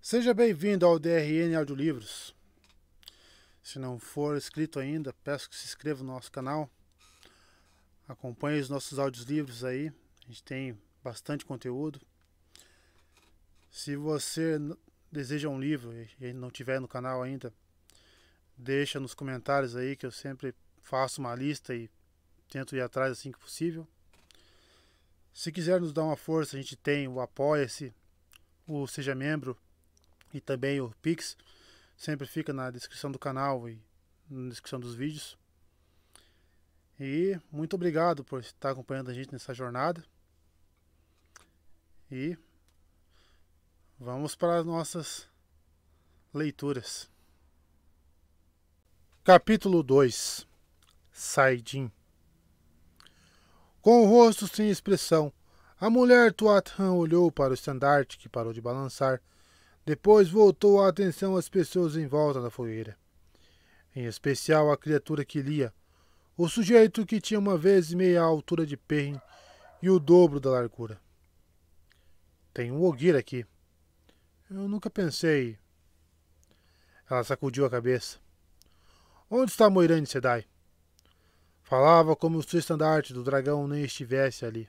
Seja bem-vindo ao DRN Audiolivros. Se não for inscrito ainda, peço que se inscreva no nosso canal. Acompanhe os nossos audiolivros aí. A gente tem bastante conteúdo. Se você deseja um livro e não tiver no canal ainda, deixa nos comentários aí que eu sempre faço uma lista e tento ir atrás assim que possível. Se quiser nos dar uma força, a gente tem o Apoia-se, o Seja Membro e também o Pix. Sempre fica na descrição do canal e na descrição dos vídeos. E muito obrigado por estar acompanhando a gente nessa jornada. E vamos para as nossas leituras. Capítulo 2. Saidin. Com o rosto sem expressão, a mulher Tuat Han olhou para o estandarte que parou de balançar. Depois voltou a atenção às pessoas em volta da fogueira. Em especial a criatura que lia, o sujeito que tinha uma vez meia a altura de Perrin e o dobro da largura. Tem um Ogier aqui. Eu nunca pensei. Ela sacudiu a cabeça. Onde está Moiraine Sedai? Falava como se o estandarte do dragão nem estivesse ali.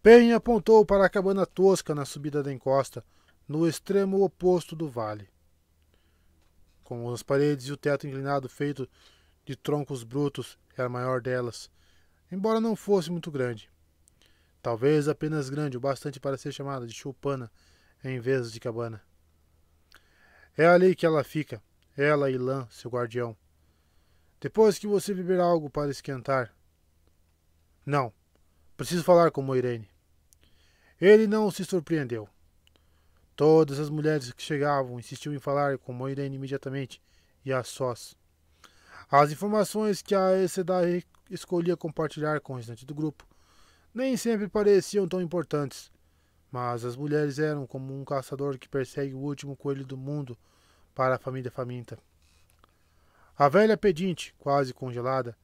Perrin apontou para a cabana tosca na subida da encosta, no extremo oposto do vale. Com as paredes e o teto inclinado feito de troncos brutos, era a maior delas, embora não fosse muito grande. Talvez apenas grande o bastante para ser chamada de choupana em vez de cabana. É ali que ela fica, ela e Lan, seu guardião. Depois que você beber algo para esquentar. Não, preciso falar com Moiraine. Ele não se surpreendeu. Todas as mulheres que chegavam insistiam em falar com Moiraine imediatamente e a sós. As informações que a Aes Sedai escolhia compartilhar com o restante do grupo nem sempre pareciam tão importantes, mas as mulheres eram como um caçador que persegue o último coelho do mundo para a família faminta. A velha pedinte, quase congelada,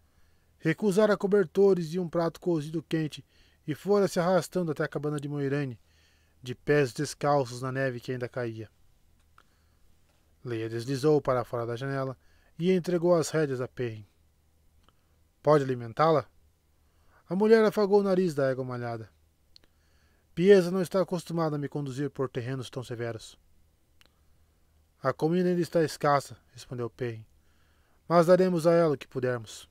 recusara cobertores e um prato cozido quente e fora se arrastando até a cabana de Moiraine, de pés descalços na neve que ainda caía. Leia deslizou para fora da janela e entregou as rédeas a Perrin. Pode alimentá-la? A mulher afagou o nariz da égua malhada. Pieza não está acostumada a me conduzir por terrenos tão severos. A comida ainda está escassa, respondeu Perrin, mas daremos a ela o que pudermos.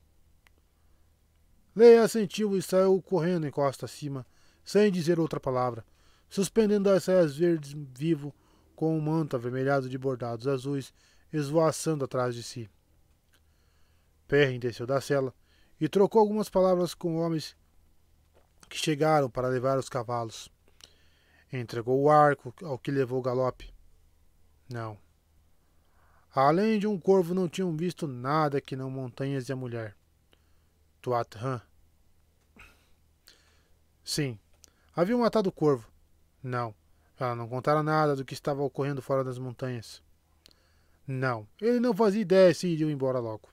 Leia assentiu e saiu correndo encosta acima, sem dizer outra palavra, suspendendo as saias verdes vivo com um manto avermelhado de bordados azuis esvoaçando atrás de si. Perrin desceu da cela e trocou algumas palavras com homens que chegaram para levar os cavalos. Entregou o arco ao que levou o galope. Não. Além de um corvo, não tinham visto nada que não montanhas e a mulher. Tuat Han. Sim. Haviam matado o corvo. Não. Ela não contara nada do que estava ocorrendo fora das montanhas. Não. Ele não fazia ideia se iriam embora logo.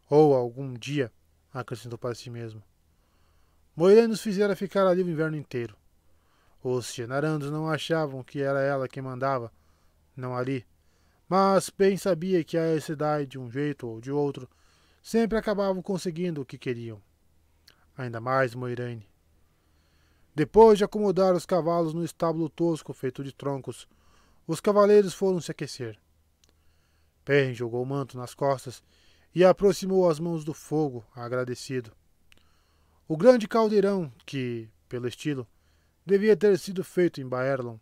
Ou algum dia, acrescentou para si mesmo. Moiraine nos fizera ficar ali o inverno inteiro. Os Shenarandos não achavam que era ela quem mandava, não ali, mas bem sabia que a Aes Sedai, de um jeito ou de outro, sempre acabavam conseguindo o que queriam. Ainda mais Moiraine. Depois de acomodar os cavalos no estábulo tosco feito de troncos, os cavaleiros foram se aquecer. Perrin jogou o manto nas costas e aproximou as mãos do fogo, agradecido. O grande caldeirão, que, pelo estilo, devia ter sido feito em Baerlon,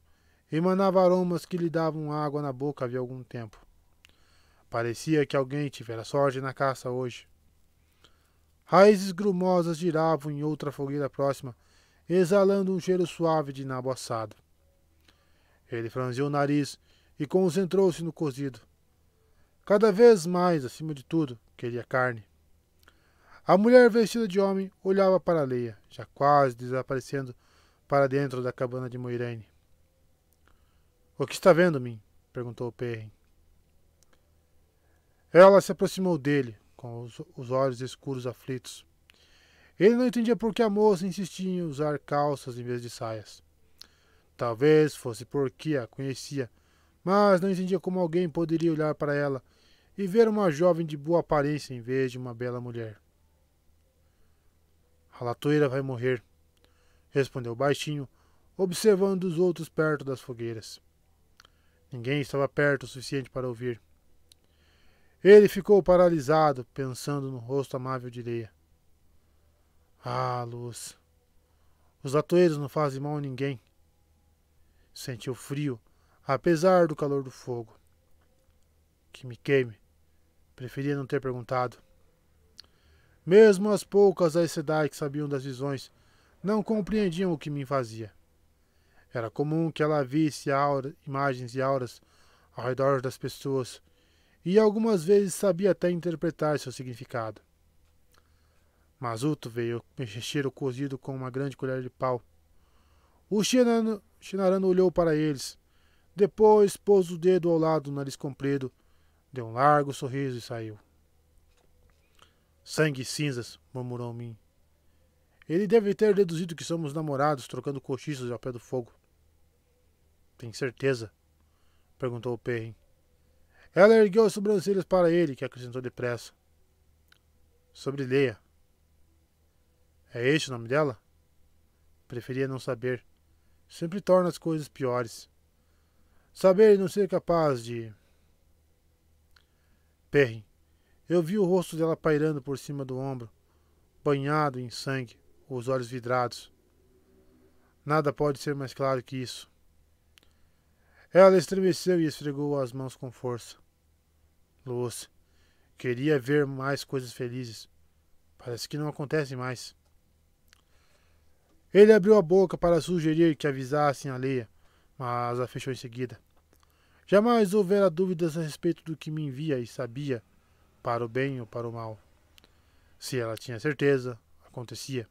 emanava aromas que lhe davam água na boca havia algum tempo. Parecia que alguém tivera sorte na caça hoje. Raízes grumosas giravam em outra fogueira próxima, exalando um cheiro suave de nabo assado. Ele franziu o nariz e concentrou-se no cozido. Cada vez mais, acima de tudo, queria carne. A mulher vestida de homem olhava para Leia, já quase desaparecendo para dentro da cabana de Moiraine. O que está vendo, Min? Perguntou Perrin. Ela se aproximou dele, com os olhos escuros aflitos. Ele não entendia por que a moça insistia em usar calças em vez de saias. Talvez fosse porque a conhecia, mas não entendia como alguém poderia olhar para ela e ver uma jovem de boa aparência em vez de uma bela mulher. A latoeira vai morrer, respondeu baixinho, observando os outros perto das fogueiras. Ninguém estava perto o suficiente para ouvir. Ele ficou paralisado, pensando no rosto amável de Leia. Ah, luz. Os latoeiros não fazem mal a ninguém. Sentiu frio, apesar do calor do fogo. Que me queime. Preferia não ter perguntado. Mesmo as poucas da Sedai que sabiam das visões não compreendiam o que me fazia. Era comum que ela visse imagens e auras ao redor das pessoas, e algumas vezes sabia até interpretar seu significado. Mazuto veio mexer o cozido com uma grande colher de pau. O Shinarano olhou para eles, depois pôs o dedo ao lado do nariz comprido, deu um largo sorriso e saiu. Sangue e cinzas, murmurou Min. Ele deve ter deduzido que somos namorados trocando cochichos ao pé do fogo. Tem certeza? Perguntou o Perrin. Ela ergueu as sobrancelhas para ele, que acrescentou depressa. Sobre Leia. É este o nome dela? Preferia não saber. Sempre torna as coisas piores. Saber e não ser capaz de... Perrin. Eu vi o rosto dela pairando por cima do ombro, banhado em sangue, os olhos vidrados. Nada pode ser mais claro que isso. Ela estremeceu e esfregou as mãos com força. Luz, queria ver mais coisas felizes. Parece que não acontece mais. Ele abriu a boca para sugerir que avisassem a Leia, mas a fechou em seguida. Jamais houvera dúvidas a respeito do que me envia e sabia, para o bem ou para o mal. Se ela tinha certeza, acontecia.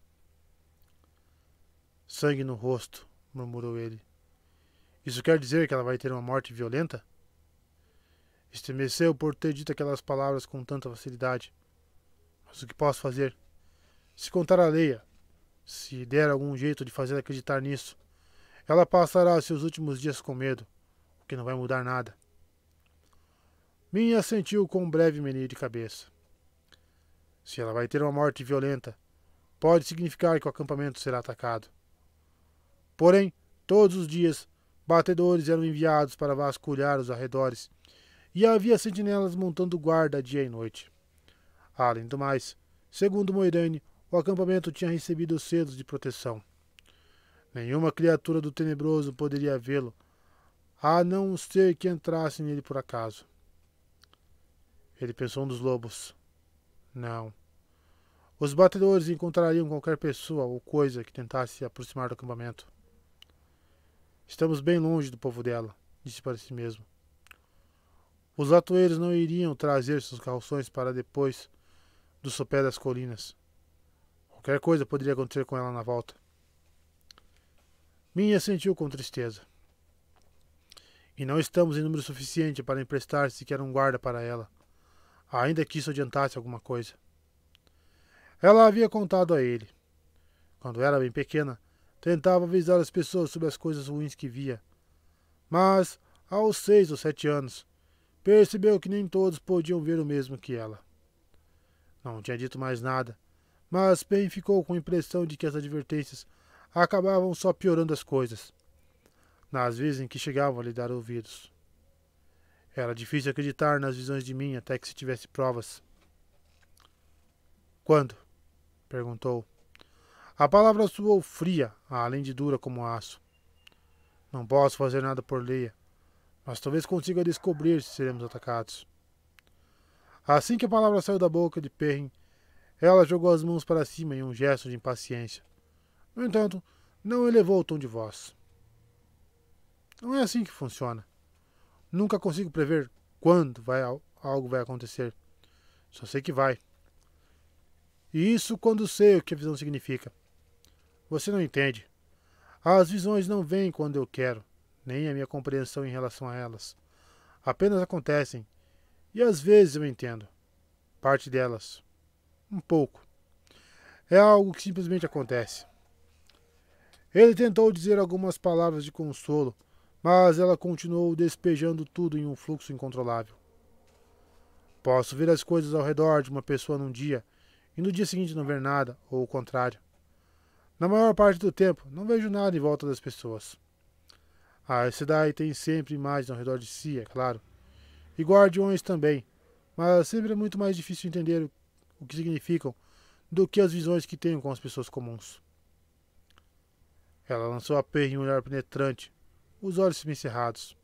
Sangue no rosto, murmurou ele. Isso quer dizer que ela vai ter uma morte violenta? Estremeceu por ter dito aquelas palavras com tanta facilidade. Mas o que posso fazer? Se contar a Leia, se der algum jeito de fazer acreditar nisso, ela passará seus últimos dias com medo, o que não vai mudar nada. Minha assentiu com um breve meneio de cabeça. Se ela vai ter uma morte violenta, pode significar que o acampamento será atacado. Porém, todos os dias, batedores eram enviados para vasculhar os arredores, e havia sentinelas montando guarda dia e noite. Além do mais, segundo Moiraine, o acampamento tinha recebido selos de proteção. Nenhuma criatura do tenebroso poderia vê-lo, a não ser que entrasse nele por acaso. Ele pensou nos lobos. Não. Os batedores encontrariam qualquer pessoa ou coisa que tentasse se aproximar do acampamento. Estamos bem longe do povo dela, disse para si mesmo. Os latoeiros não iriam trazer seus calções para depois do sopé das colinas. Qualquer coisa poderia acontecer com ela na volta. Minha sentiu com tristeza. E não estamos em número suficiente para emprestar sequer um guarda para ela, ainda que isso adiantasse alguma coisa. Ela havia contado a ele. Quando era bem pequena, tentava avisar as pessoas sobre as coisas ruins que via. Mas, aos 6 ou 7 anos, percebeu que nem todos podiam ver o mesmo que ela. Não tinha dito mais nada, mas Pen ficou com a impressão de que as advertências acabavam só piorando as coisas, nas vezes em que chegavam a lhe dar ouvidos. Era difícil acreditar nas visões de mim até que se tivesse provas. Quando? Perguntou. A palavra soou fria, além de dura como aço. Não posso fazer nada por Leia, mas talvez consiga descobrir se seremos atacados. Assim que a palavra saiu da boca de Perrin, ela jogou as mãos para cima em um gesto de impaciência. No entanto, não elevou o tom de voz. Não é assim que funciona. Nunca consigo prever quando algo vai acontecer. Só sei que vai. E isso quando sei o que a visão significa. Você não entende. As visões não vêm quando eu quero, nem a minha compreensão em relação a elas. Apenas acontecem. E às vezes eu entendo. Parte delas. Um pouco. É algo que simplesmente acontece. Ele tentou dizer algumas palavras de consolo, mas ela continuou despejando tudo em um fluxo incontrolável. Posso ver as coisas ao redor de uma pessoa num dia, e no dia seguinte não ver nada, ou o contrário. Na maior parte do tempo, não vejo nada em volta das pessoas. A cidade tem sempre imagens ao redor de si, é claro, e guardiões também, mas sempre é muito mais difícil entender o que significam do que as visões que tenho com as pessoas comuns. Ela lançou a Perry em um olhar penetrante, os olhos semicerrados.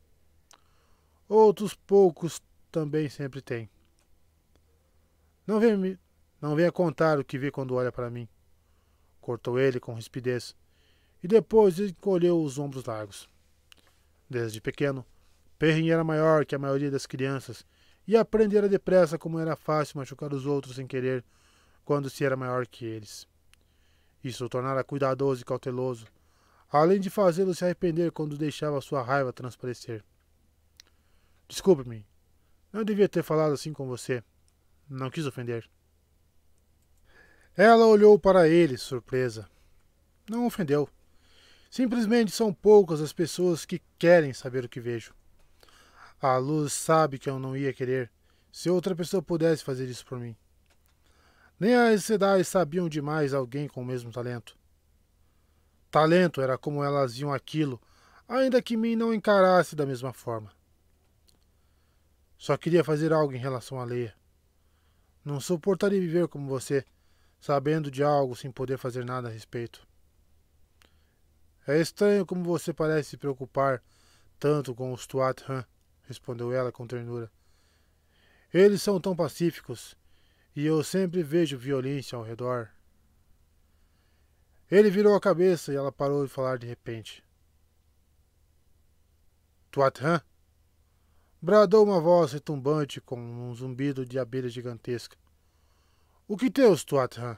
Outros poucos também sempre têm. Não venha, não venha contar o que vê quando olha para mim, cortou ele com rispidez, e depois encolheu os ombros largos. Desde pequeno, Perrin era maior que a maioria das crianças e aprendera depressa como era fácil machucar os outros sem querer quando se era maior que eles. Isso o tornara cuidadoso e cauteloso, além de fazê-lo se arrepender quando deixava sua raiva transparecer. Desculpe-me, não devia ter falado assim com você. Não quis ofender. Ela olhou para ele, surpresa. Não ofendeu. Simplesmente são poucas as pessoas que querem saber o que vejo. A luz sabe que eu não ia querer se outra pessoa pudesse fazer isso por mim. Nem as Sedais sabiam de mais alguém com o mesmo talento. Talento era como elas viam aquilo, ainda que mim não encarasse da mesma forma. Só queria fazer algo em relação a Leia. Não suportaria viver como você, sabendo de algo sem poder fazer nada a respeito. É estranho como você parece se preocupar tanto com os Tuat Han, respondeu ela com ternura. Eles são tão pacíficos, e eu sempre vejo violência ao redor. Ele virou a cabeça e ela parou de falar de repente. Tuat Han? Bradou uma voz retumbante com um zumbido de abelha gigantesca. O que tem os Tuat Han?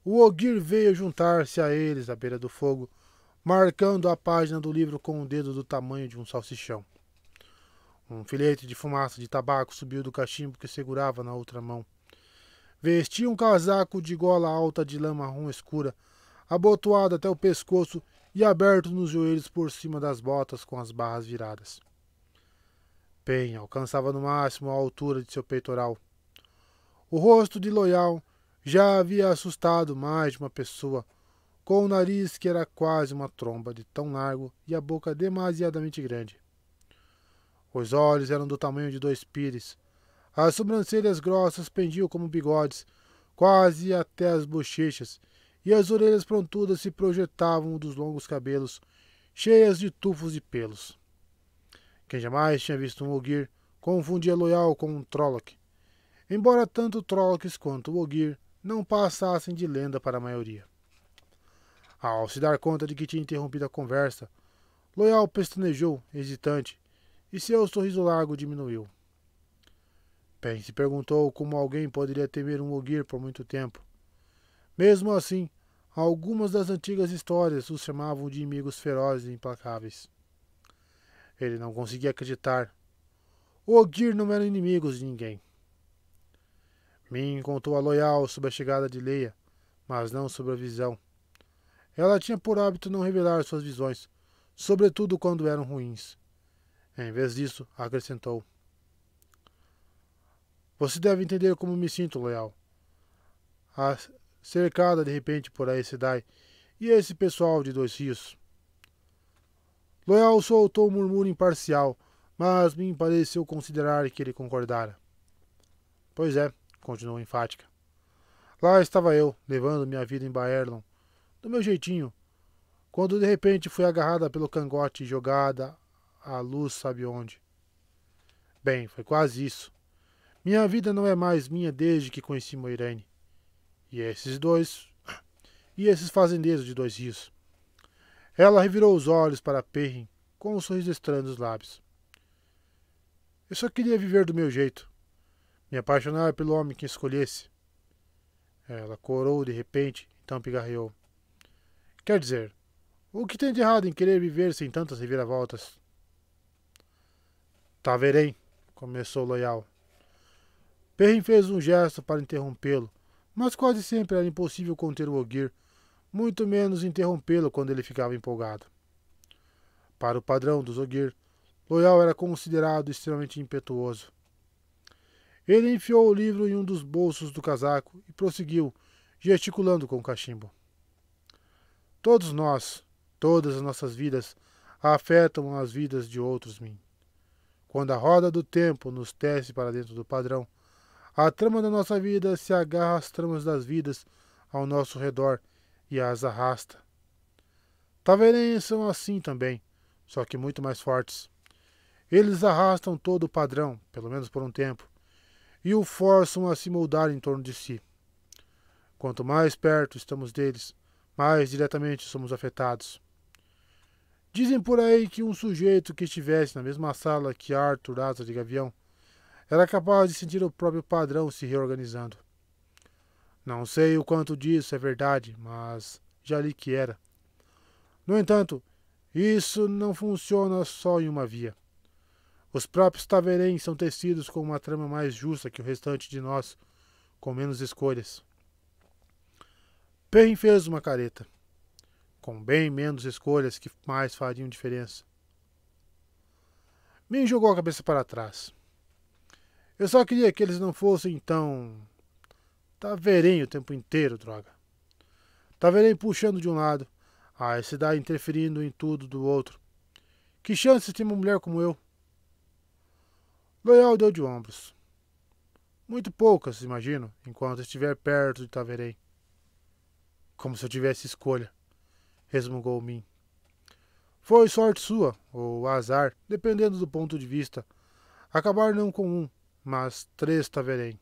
O Ogier veio juntar-se a eles à beira do fogo, marcando a página do livro com um dedo do tamanho de um salsichão. Um filete de fumaça de tabaco subiu do cachimbo que segurava na outra mão. Vestia um casaco de gola alta de lã marrom escura, abotoado até o pescoço e aberto nos joelhos por cima das botas com as barras viradas. Pen alcançava no máximo a altura de seu peitoral. O rosto de Loyal já havia assustado mais de uma pessoa, com o nariz que era quase uma tromba de tão largo e a boca demasiadamente grande. Os olhos eram do tamanho de 2 pires. As sobrancelhas grossas pendiam como bigodes, quase até as bochechas, e as orelhas pontudas se projetavam dos longos cabelos, cheias de tufos de pelos. Quem jamais tinha visto um Ogier confundia Loyal com um Trolloc, embora tanto Trollocs quanto o Ogier não passassem de lenda para a maioria. Ao se dar conta de que tinha interrompido a conversa, Loyal pestanejou, hesitante, e seu sorriso largo diminuiu. Pen se perguntou como alguém poderia temer um Ogier por muito tempo. Mesmo assim, algumas das antigas histórias os chamavam de inimigos ferozes e implacáveis. Ele não conseguia acreditar. O Ogier não eram inimigos de ninguém. Min contou a Loyal sobre a chegada de Leia, mas não sobre a visão. Ela tinha por hábito não revelar suas visões, sobretudo quando eram ruins. Em vez disso, acrescentou. Você deve entender como me sinto, Loyal. Cercada de repente por Aes Sedai e esse pessoal de 2 Rios. Loyal soltou um murmúrio imparcial, mas me pareceu considerar que ele concordara. Pois é, continuou enfática. Lá estava eu, levando minha vida em Baerlon, do meu jeitinho, quando de repente fui agarrada pelo cangote e jogada à luz sabe onde. Bem, foi quase isso. Minha vida não é mais minha desde que conheci Moiraine. E esses fazendeiros de 2 Rios. Ela revirou os olhos para Perrin com um sorriso estranho nos lábios. Eu só queria viver do meu jeito. Me apaixonar pelo homem que escolhesse. Ela corou de repente, então pigarreou. Quer dizer, o que tem de errado em querer viver sem tantas reviravoltas? Tá verém, começou Loyal. Perrin fez um gesto para interrompê-lo, mas quase sempre era impossível conter o Ogier, muito menos interrompê-lo quando ele ficava empolgado. Para o padrão dos Ogier, Loial era considerado extremamente impetuoso. Ele enfiou o livro em um dos bolsos do casaco e prosseguiu, gesticulando com o cachimbo. Todos nós, todas as nossas vidas, afetam as vidas de outros, Min. Quando a roda do tempo nos tece para dentro do padrão, a trama da nossa vida se agarra às tramas das vidas ao nosso redor e as arrasta. Taverens são assim também, só que muito mais fortes. Eles arrastam todo o padrão, pelo menos por um tempo, e o forçam a se moldar em torno de si. Quanto mais perto estamos deles, mais diretamente somos afetados. Dizem por aí que um sujeito que estivesse na mesma sala que Arthur Asa de Gavião era capaz de sentir o próprio padrão se reorganizando. Não sei o quanto disso é verdade, mas já li que era. No entanto, isso não funciona só em uma via. Os próprios Taverens são tecidos com uma trama mais justa que o restante de nós, com menos escolhas. Perrin fez uma careta. Com bem menos escolhas que mais fariam diferença. Min jogou a cabeça para trás. Eu só queria que eles não fossem tão... Taverem o tempo inteiro, droga. Taverem puxando de um lado, a cidade interferindo em tudo do outro. Que chance tem uma mulher como eu? Loial deu de ombros. Muito poucas, imagino, enquanto estiver perto de Taverem. Como se eu tivesse escolha, resmungou Min. Foi sorte sua, ou azar, dependendo do ponto de vista. Acabar não com um, mas 3 Taverem.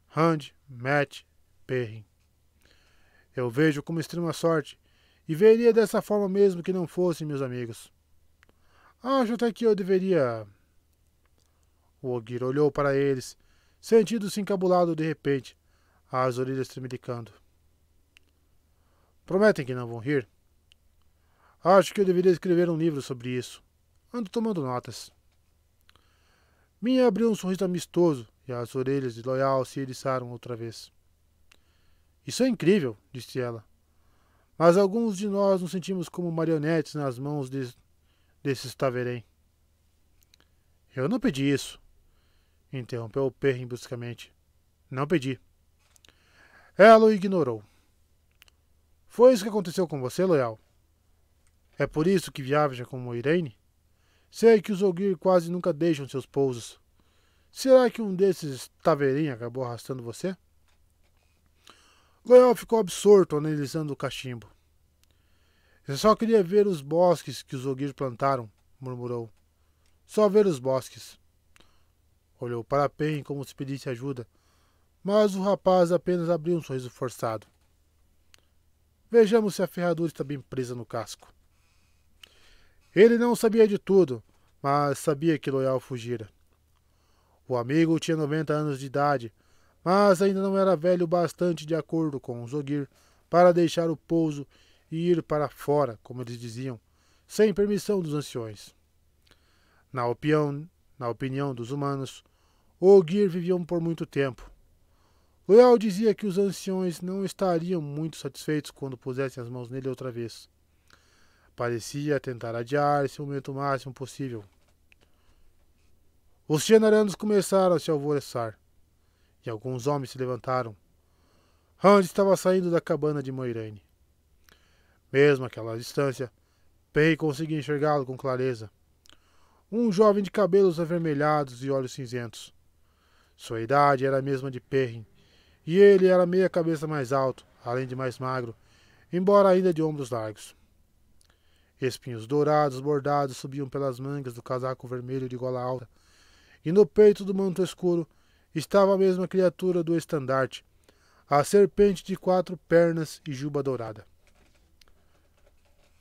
Rand, Mat, Perrin. Eu vejo como extrema sorte, e veria dessa forma mesmo que não fossem meus amigos. Acho até que eu deveria... O Ogier olhou para eles, sentindo-se encabulado de repente, as orelhas tremelicando. Prometem que não vão rir? Acho que eu deveria escrever um livro sobre isso. Ando tomando notas. Minha abriu um sorriso amistoso e as orelhas de Loial se eriçaram outra vez. Isso é incrível, disse ela. Mas alguns de nós nos sentimos como marionetes nas mãos desses Taverem. Eu não pedi isso, interrompeu Perrin bruscamente. Não pedi. Ela o ignorou. Foi isso que aconteceu com você, Loial? É por isso que viaja como Irene? Sei que os Ogier quase nunca deixam seus pousos. Será que um desses Taverem acabou arrastando você? Loial ficou absorto analisando o cachimbo. Eu só queria ver os bosques que os Ogier plantaram, murmurou. Só ver os bosques. Olhou para Perrin como se pedisse ajuda, mas o rapaz apenas abriu um sorriso forçado. Vejamos se a ferradura está bem presa no casco. Ele não sabia de tudo, mas sabia que Loial fugira. O amigo tinha 90 anos de idade, mas ainda não era velho bastante de acordo com os Ogier para deixar o pouso e ir para fora, como eles diziam, sem permissão dos anciões. Na opinião dos humanos, os Ogier viviam por muito tempo. Loial dizia que os anciões não estariam muito satisfeitos quando pusessem as mãos nele outra vez. Parecia tentar adiar esse momento o máximo possível. Os Shienarandos começaram a se alvoroçar, e alguns homens se levantaram. Rand estava saindo da cabana de Moiraine. Mesmo àquela distância, Perrin conseguia enxergá-lo com clareza. Um jovem de cabelos avermelhados e olhos cinzentos. Sua idade era a mesma de Perrin, e ele era meia cabeça mais alto, além de mais magro, embora ainda de ombros largos. Espinhos dourados bordados subiam pelas mangas do casaco vermelho de gola alta, e no peito do manto escuro estava a mesma criatura do estandarte, a serpente de 4 pernas e juba dourada.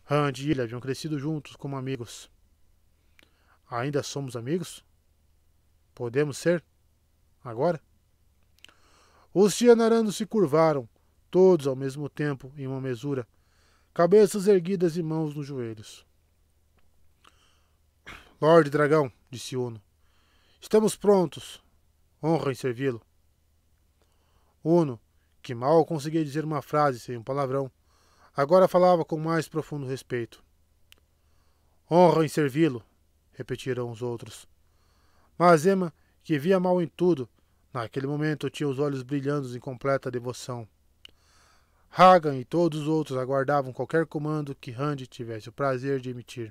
Rand e ele haviam crescido juntos como amigos. Ainda somos amigos? Podemos ser? Agora? Os Shienarandos se curvaram, todos ao mesmo tempo, em uma mesura, cabeças erguidas e mãos nos joelhos. Lorde Dragão, disse Uno, estamos prontos. Honra em servi-lo. Uno, que mal conseguia dizer uma frase sem um palavrão, Agora falava com mais profundo respeito. Honra em servi-lo, repetiram os outros. Mas Emma, que via mal em tudo, naquele momento tinha os olhos brilhando em completa devoção. Hagan e todos os outros aguardavam qualquer comando que Rand tivesse o prazer de emitir.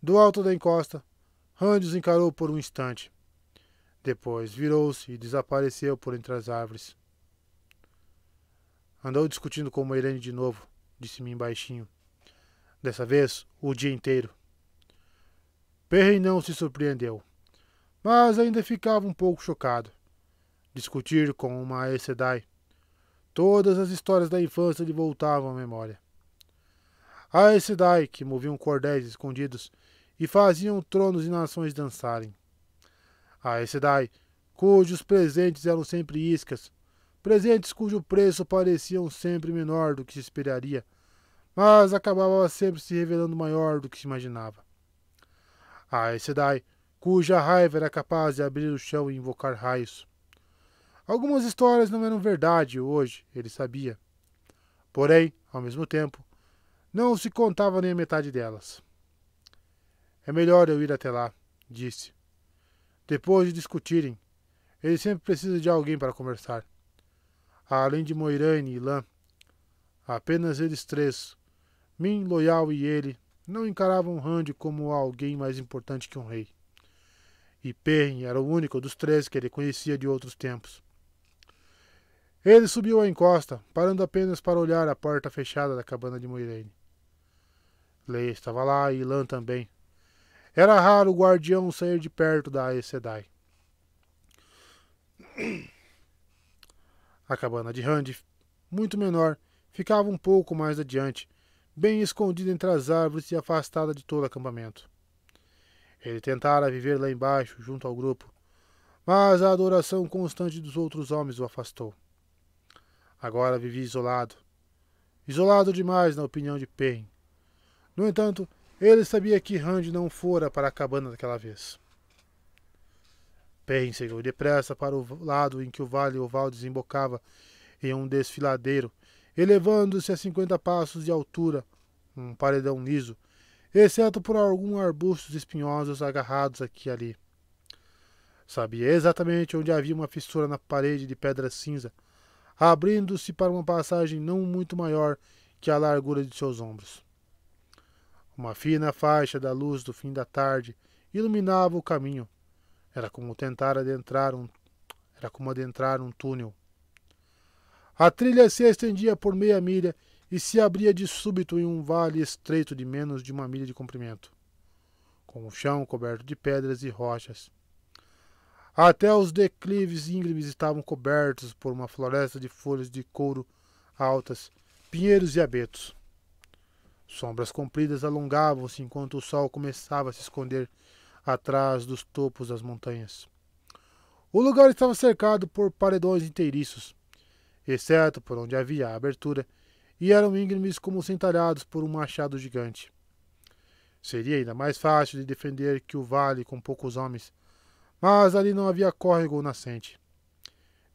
Do alto da encosta, Rand os encarou por um instante. Depois virou-se e desapareceu por entre as árvores. Andou discutindo com Moiraine de novo, disse-me baixinho. Dessa vez, o dia inteiro. Perrin não se surpreendeu, mas ainda ficava um pouco chocado. Discutir com uma Aes Sedai. Todas as histórias da infância lhe voltavam à memória. A Aes Sedai, que moviam cordéis escondidos e faziam tronos e nações dançarem. A Aes Sedai, cujos presentes eram sempre iscas, presentes cujo preço pareciam sempre menor do que se esperaria, mas acabava sempre se revelando maior do que se imaginava. A Aes Sedai, cuja raiva era capaz de abrir o chão e invocar raios. Algumas histórias não eram verdade hoje, ele sabia. Porém, ao mesmo tempo, não se contava nem a metade delas. É melhor eu ir até lá, disse. Depois de discutirem, ele sempre precisa de alguém para conversar. Além de Moiraine e Lan, apenas eles três, Min, Loial e ele, não encaravam Rand como alguém mais importante que um rei. E Perrin era o único dos três que ele conhecia de outros tempos. Ele subiu a encosta, parando apenas para olhar a porta fechada da cabana de Moiraine. Leia estava lá e Lan também. Era raro o guardião sair de perto da Aes Sedai. A cabana de Rand, muito menor, ficava um pouco mais adiante, bem escondida entre as árvores e afastada de todo acampamento. Ele tentara viver lá embaixo, junto ao grupo, mas a adoração constante dos outros homens o afastou. Agora vivia isolado. Isolado demais, na opinião de Perrin. No entanto, ele sabia que Rand não fora para a cabana daquela vez. Perrin seguiu depressa para o lado em que o vale oval desembocava em um desfiladeiro, elevando-se a 50 passos de altura, um paredão liso, exceto por alguns arbustos espinhosos agarrados aqui e ali. Sabia exatamente onde havia uma fissura na parede de pedra cinza, abrindo-se para uma passagem não muito maior que a largura de seus ombros. Uma fina faixa da luz do fim da tarde iluminava o caminho. Era como adentrar um túnel. A trilha se estendia por meia milha e se abria de súbito em um vale estreito de menos de 1 milha de comprimento, com o chão coberto de pedras e rochas. Até os declives íngremes estavam cobertos por uma floresta de folhas de couro altas, pinheiros e abetos. Sombras compridas alongavam-se enquanto o sol começava a se esconder atrás dos topos das montanhas. O lugar estava cercado por paredões inteiriços, exceto por onde havia a abertura, e eram íngremes como centalhados por um machado gigante. Seria ainda mais fácil de defender que o vale com poucos homens, mas ali não havia córrego ou nascente.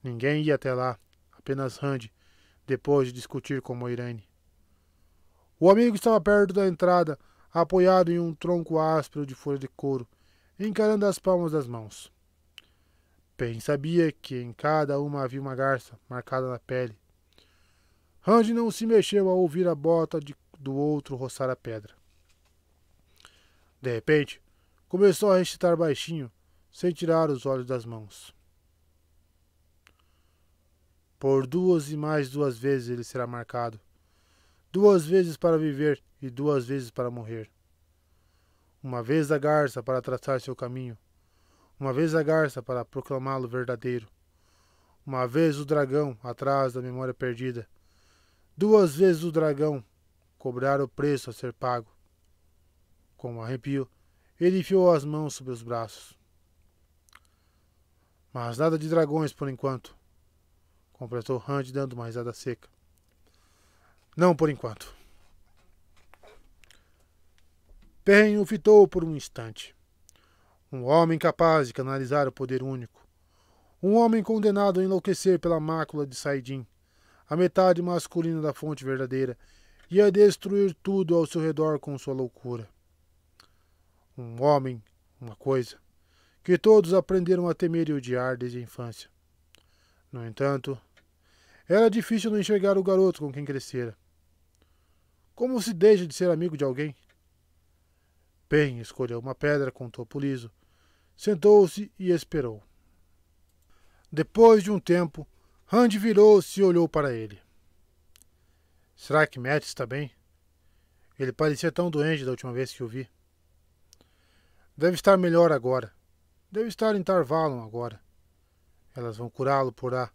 Ninguém ia até lá, apenas Rand, depois de discutir com Moiraine. O amigo estava perto da entrada, apoiado em um tronco áspero de folha de couro, encarando as palmas das mãos. Perrin sabia que em cada uma havia uma garça marcada na pele. Rand não se mexeu ao ouvir a bota do outro roçar a pedra. De repente, começou a recitar baixinho, sem tirar os olhos das mãos. Por 2 e mais 2 vezes ele será marcado. 2 vezes para viver e 2 vezes para morrer. Uma vez a garça para traçar seu caminho. Uma vez a garça para proclamá-lo verdadeiro. Uma vez o dragão atrás da memória perdida. 2 vezes o dragão cobrar o preço a ser pago. Com um arrepio, ele enfiou as mãos sobre os braços. Mas nada de dragões por enquanto, completou Rand dando uma risada seca. Não por enquanto. Perrin o fitou por um instante. Um homem capaz de canalizar o poder único. Um homem condenado a enlouquecer pela mácula de Saidin, a metade masculina da fonte verdadeira, ia destruir tudo ao seu redor com sua loucura. Um homem, uma coisa, que todos aprenderam a temer e odiar desde a infância. No entanto, era difícil não enxergar o garoto com quem crescera. Como se deixa de ser amigo de alguém? Perrin escolheu uma pedra com topo liso, sentou-se e esperou. Depois de um tempo, Rand virou-se e olhou para ele. Será que Matt está bem? Ele parecia tão doente da última vez que o vi. Deve estar melhor agora. Deve estar em Tar-Valon agora. Elas vão curá-lo por lá.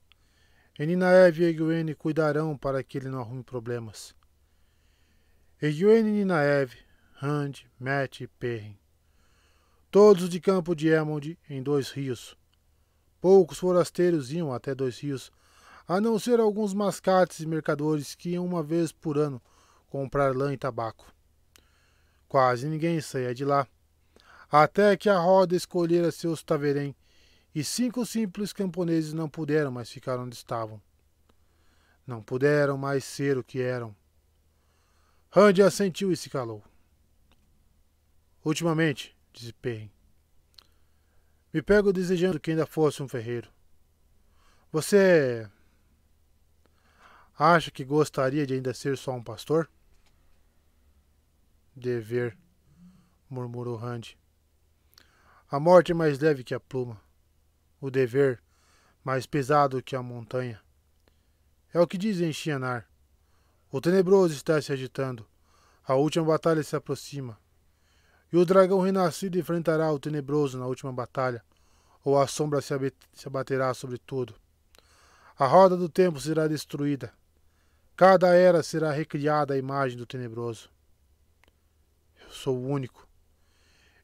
E Ninaev e Egwene cuidarão para que ele não arrume problemas. Egwene e Ninaev, Rand, Matt e Perrin. Todos de campo de Elmond em 2 rios. Poucos forasteiros iam até 2 rios, a não ser alguns mascates e mercadores que iam uma vez por ano comprar lã e tabaco. Quase ninguém saía de lá, até que a roda escolhera seus taverém, e 5 simples camponeses não puderam mais ficar onde estavam. Não puderam mais ser o que eram. Rand assentiu e se calou. Ultimamente, disse Perrin, me pego desejando que ainda fosse um ferreiro. Você acha que gostaria de ainda ser só um pastor? Dever, murmurou Rand. A morte é mais leve que a pluma. O dever, mais pesado que a montanha. É o que dizem em Shianar. O tenebroso está se agitando. A última batalha se aproxima. E o dragão renascido enfrentará o tenebroso na última batalha, ou a sombra se abaterá sobre tudo. A roda do tempo será destruída. Cada era será recriada à imagem do tenebroso. Eu sou o único.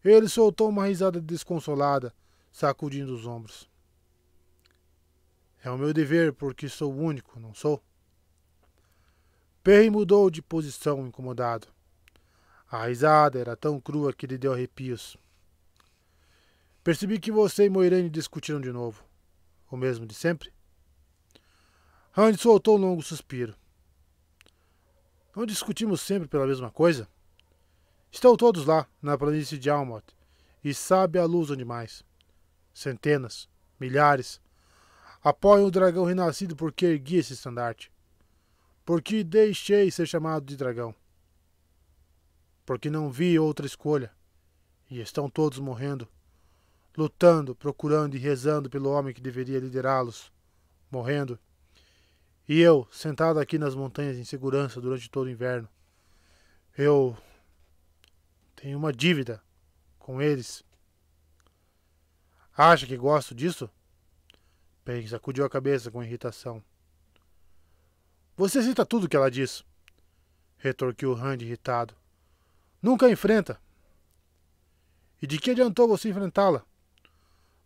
Ele soltou uma risada desconsolada, sacudindo os ombros. É o meu dever porque sou o único, não sou? Perrin mudou de posição, incomodado. A risada era tão crua que lhe deu arrepios. Percebi que você e Moiraine discutiram de novo. O mesmo de sempre? Rand soltou um longo suspiro. Não discutimos sempre pela mesma coisa? Estão todos lá, na planície de Almot, e sabe a luz onde mais. Centenas, milhares, apoiam o dragão renascido porque ergui esse estandarte. Porque deixei ser chamado de dragão. Porque não vi outra escolha. E estão todos morrendo. Lutando, procurando e rezando pelo homem que deveria liderá-los. Morrendo. E eu, sentado aqui nas montanhas em segurança durante todo o inverno. Eu tenho uma dívida com eles. Acha que gosto disso? Perrin sacudiu a cabeça com irritação. Você cita tudo o que ela diz, retorquiu Rand irritado. Nunca a enfrenta. E de que adiantou você enfrentá-la?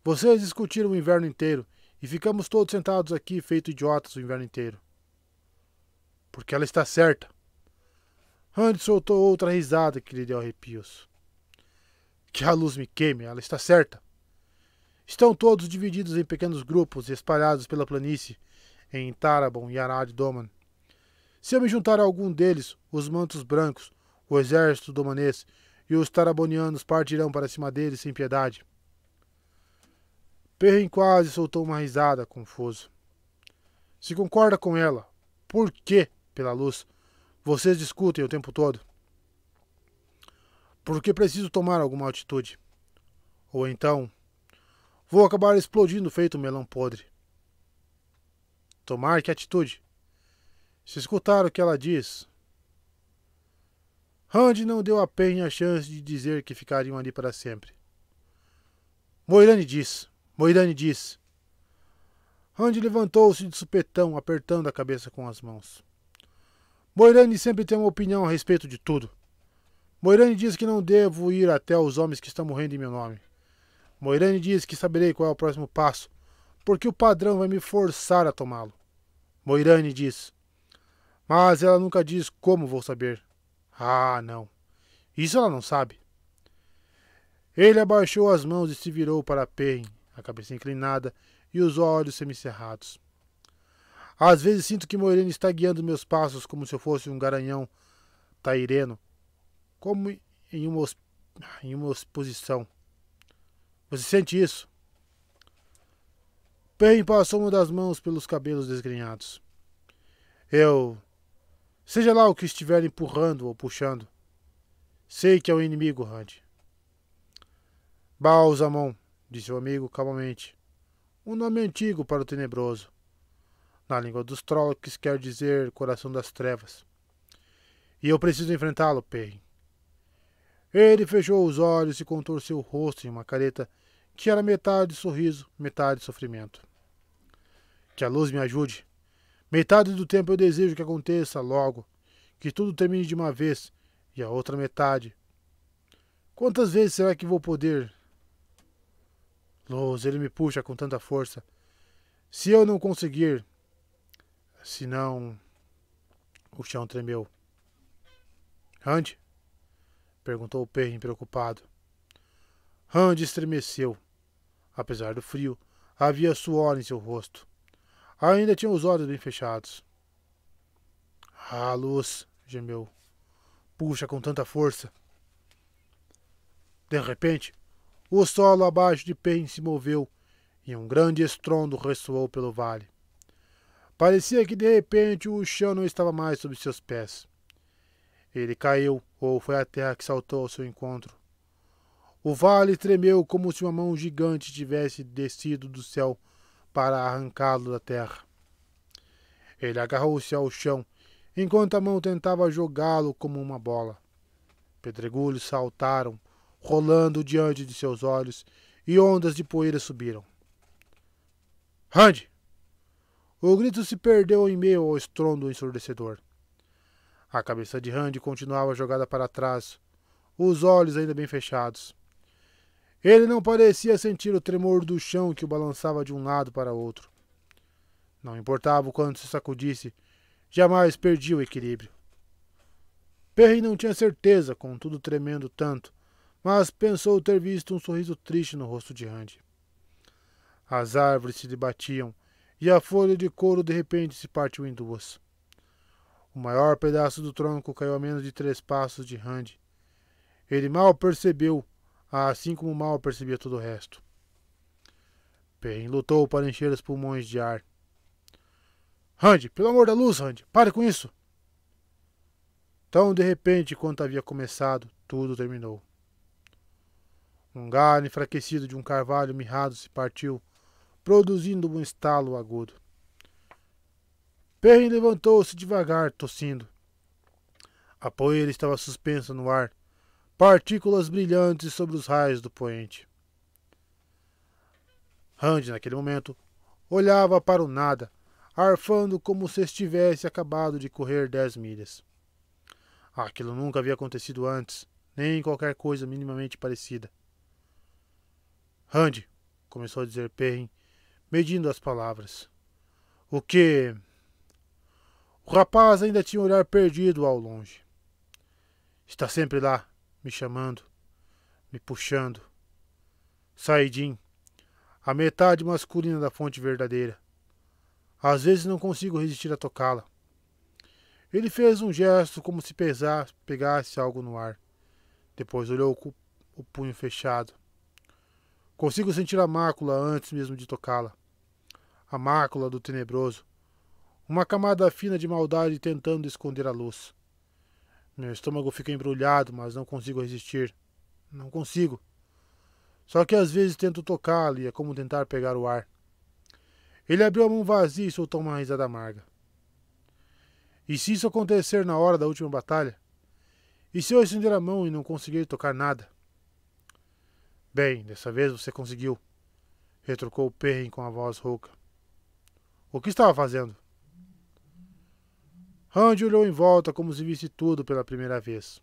Vocês discutiram o inverno inteiro e ficamos todos sentados aqui feito idiotas o inverno inteiro. Porque ela está certa. Rand soltou outra risada que lhe deu arrepios. Que a luz me queime, ela está certa. Estão todos divididos em pequenos grupos espalhados pela planície em Tarabon e Arad Doman. Se eu me juntar a algum deles, os mantos brancos, o exército domanês e os tarabonianos partirão para cima deles sem piedade. Perrin quase soltou uma risada, confuso. Se concorda com ela, por que, pela luz, vocês discutem o tempo todo? Porque preciso tomar alguma atitude. Ou então, vou acabar explodindo feito um melão podre. Tomar que atitude? Se escutar o que ela diz... Rand não deu a Perrin a chance de dizer que ficariam ali para sempre. Moiraine diz. Moiraine diz. Rand levantou-se de supetão, apertando a cabeça com as mãos. Moiraine sempre tem uma opinião a respeito de tudo. Moiraine diz que não devo ir até os homens que estão morrendo em meu nome. Moiraine diz que saberei qual é o próximo passo, porque o padrão vai me forçar a tomá-lo. Moiraine diz. Mas ela nunca diz como vou saber. Ah, não. Isso ela não sabe. Ele abaixou as mãos e se virou para Perrin, a cabeça inclinada e os olhos semicerrados. Às vezes sinto que Moirene está guiando meus passos como se eu fosse um garanhão taireno, como em uma exposição. Você sente isso? Perrin passou uma das mãos pelos cabelos desgrenhados. Seja lá o que estiver empurrando ou puxando, sei que é o inimigo, Rand. Balsamon, disse o amigo calmamente. Um nome antigo para o tenebroso. Na língua dos Trollocs quer dizer coração das trevas. E eu preciso enfrentá-lo, Perrin. Ele fechou os olhos e contorceu o rosto em uma careta que era metade sorriso, metade sofrimento. Que a luz me ajude. Metade do tempo eu desejo que aconteça logo, que tudo termine de uma vez, e a outra metade. Quantas vezes será que vou poder? Luz, ele me puxa com tanta força. Se eu não conseguir, se não... O chão tremeu. Rand? Perguntou Perrin preocupado. Rand estremeceu. Apesar do frio, havia suor em seu rosto. Ainda tinha os olhos bem fechados. Ah, Luz, gemeu. Puxa com tanta força. De repente, o solo abaixo de Perrin se moveu e um grande estrondo ressoou pelo vale. Parecia que de repente o chão não estava mais sob seus pés. Ele caiu, ou foi a terra que saltou ao seu encontro. O vale tremeu como se uma mão gigante tivesse descido do céu para arrancá-lo da terra. Ele agarrou-se ao chão, enquanto a mão tentava jogá-lo como uma bola. Pedregulhos saltaram, rolando diante de seus olhos, e ondas de poeira subiram. Rand! O grito se perdeu em meio ao estrondo ensurdecedor. A cabeça de Rand continuava jogada para trás, os olhos ainda bem fechados. Ele não parecia sentir o tremor do chão que o balançava de um lado para outro. Não importava o quanto se sacudisse, jamais perdia o equilíbrio. Perrin não tinha certeza, com tudo tremendo tanto, mas pensou ter visto um sorriso triste no rosto de Rand. As árvores se debatiam e a folha de couro de repente se partiu em duas. O maior pedaço do tronco caiu a menos de 3 passos de Rand. Ele mal percebeu, assim como mal percebia todo o resto. Perrin lutou para encher os pulmões de ar. Rand, pelo amor da luz, Rand, pare com isso! Tão de repente quanto havia começado, tudo terminou. Um galho enfraquecido de um carvalho mirrado se partiu, produzindo um estalo agudo. Perrin levantou-se devagar, tossindo. A poeira estava suspensa no ar, partículas brilhantes sobre os raios do poente. Rand, naquele momento, olhava para o nada, arfando como se estivesse acabado de correr 10 milhas. Aquilo nunca havia acontecido antes, nem qualquer coisa minimamente parecida. Rand, começou a dizer Perrin, medindo as palavras. O que... O rapaz ainda tinha um olhar perdido ao longe. Está sempre lá, me chamando, me puxando. Saidin, a metade masculina da fonte verdadeira. Às vezes não consigo resistir a tocá-la. Ele fez um gesto como se pegasse algo no ar. Depois olhou com o punho fechado. Consigo sentir a mácula antes mesmo de tocá-la. A mácula do tenebroso. Uma camada fina de maldade tentando esconder a luz. Meu estômago fica embrulhado, mas não consigo resistir. Não consigo. Só que às vezes tento tocá-lo e é como tentar pegar o ar. Ele abriu a mão vazia e soltou uma risada amarga. E se isso acontecer na hora da última batalha? E se eu estender a mão e não conseguir tocar nada? Bem, dessa vez você conseguiu, retrucou Perrin com a voz rouca. O que estava fazendo? Rand olhou em volta como se visse tudo pela primeira vez.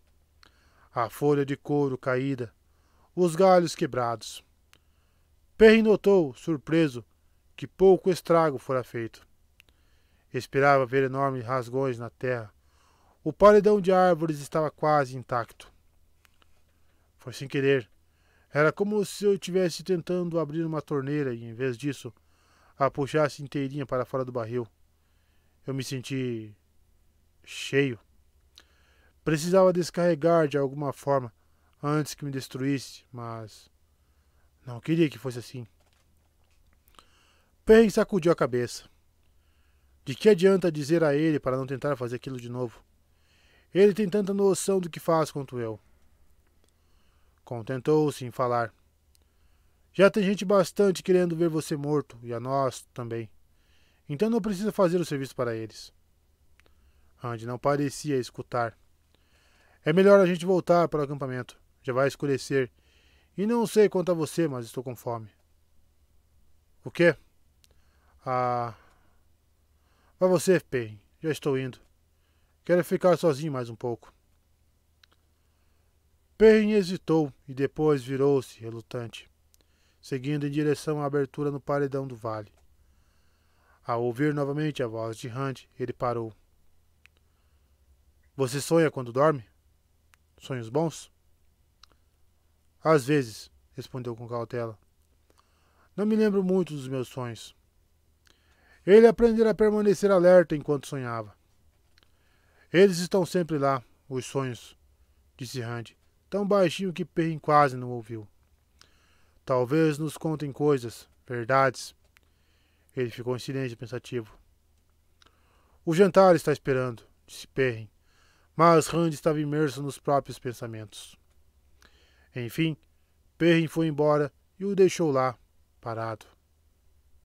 A folha de couro caída, os galhos quebrados. Perrin notou, surpreso, que pouco estrago fora feito. Esperava ver enormes rasgões na terra. O paredão de árvores estava quase intacto. Foi sem querer. Era como se eu estivesse tentando abrir uma torneira e, em vez disso, a puxasse inteirinha para fora do barril. Eu me senti cheio. Precisava descarregar de alguma forma antes que me destruísse, mas não queria que fosse assim. Perrin sacudiu a cabeça. De que adianta dizer a ele para não tentar fazer aquilo de novo? Ele tem tanta noção do que faz quanto eu. Contentou-se em falar. Já tem gente bastante querendo ver você morto, e a nós também. Então não precisa fazer o serviço para eles. Randy não parecia escutar. É melhor a gente voltar para o acampamento. Já vai escurecer. E não sei quanto a você, mas estou com fome. O quê? Ah... Vai você, Perrin. Já estou indo. Quero ficar sozinho mais um pouco. Perrin hesitou e depois virou-se, relutante, seguindo em direção à abertura no paredão do vale. Ao ouvir novamente a voz de Randy, ele parou. Você sonha quando dorme? Sonhos bons? Às vezes, respondeu com cautela. Não me lembro muito dos meus sonhos. Ele aprendera a permanecer alerta enquanto sonhava. Eles estão sempre lá, os sonhos, disse Randy, tão baixinho que Perrin quase não ouviu. Talvez nos contem coisas, verdades. Ele ficou em silêncio pensativo. O jantar está esperando, disse Perrin, mas Randy estava imerso nos próprios pensamentos. Enfim, Perrin foi embora e o deixou lá, parado.